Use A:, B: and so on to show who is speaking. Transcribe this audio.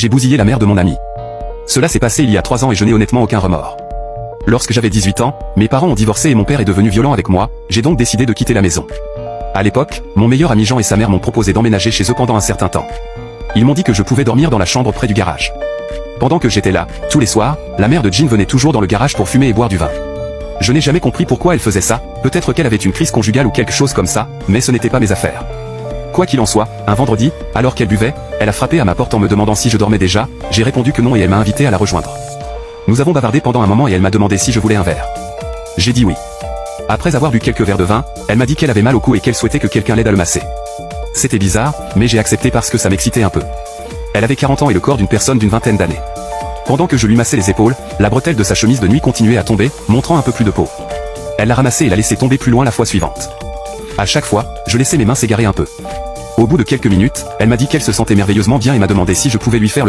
A: J'ai bousillé la mère de mon ami. Cela s'est passé il y a 3 ans et je n'ai honnêtement aucun remords. Lorsque j'avais 18 ans, mes parents ont divorcé et mon père est devenu violent avec moi, j'ai donc décidé de quitter la maison. À l'époque, mon meilleur ami Jean et sa mère m'ont proposé d'emménager chez eux pendant un certain temps. Ils m'ont dit que je pouvais dormir dans la chambre près du garage. Pendant que j'étais là, tous les soirs, la mère de Jean venait toujours dans le garage pour fumer et boire du vin. Je n'ai jamais compris pourquoi elle faisait ça, peut-être qu'elle avait une crise conjugale ou quelque chose comme ça, mais ce n'était pas mes affaires. Quoi qu'il en soit, un vendredi, alors qu'elle buvait, elle a frappé à ma porte en me demandant si je dormais déjà, j'ai répondu que non et elle m'a invité à la rejoindre. Nous avons bavardé pendant un moment et elle m'a demandé si je voulais un verre. J'ai dit oui. Après avoir bu quelques verres de vin, elle m'a dit qu'elle avait mal au cou et qu'elle souhaitait que quelqu'un l'aide à le masser. C'était bizarre, mais j'ai accepté parce que ça m'excitait un peu. Elle avait 40 ans et le corps d'une personne d'une vingtaine d'années. Pendant que je lui massais les épaules, la bretelle de sa chemise de nuit continuait à tomber, montrant un peu plus de peau. Elle l'a ramassée et l'a laissée tomber plus loin la fois suivante. À chaque fois, je laissais mes mains s'égarer un peu. Au bout de quelques minutes, elle m'a dit qu'elle se sentait merveilleusement bien et m'a demandé si je pouvais lui faire le dos.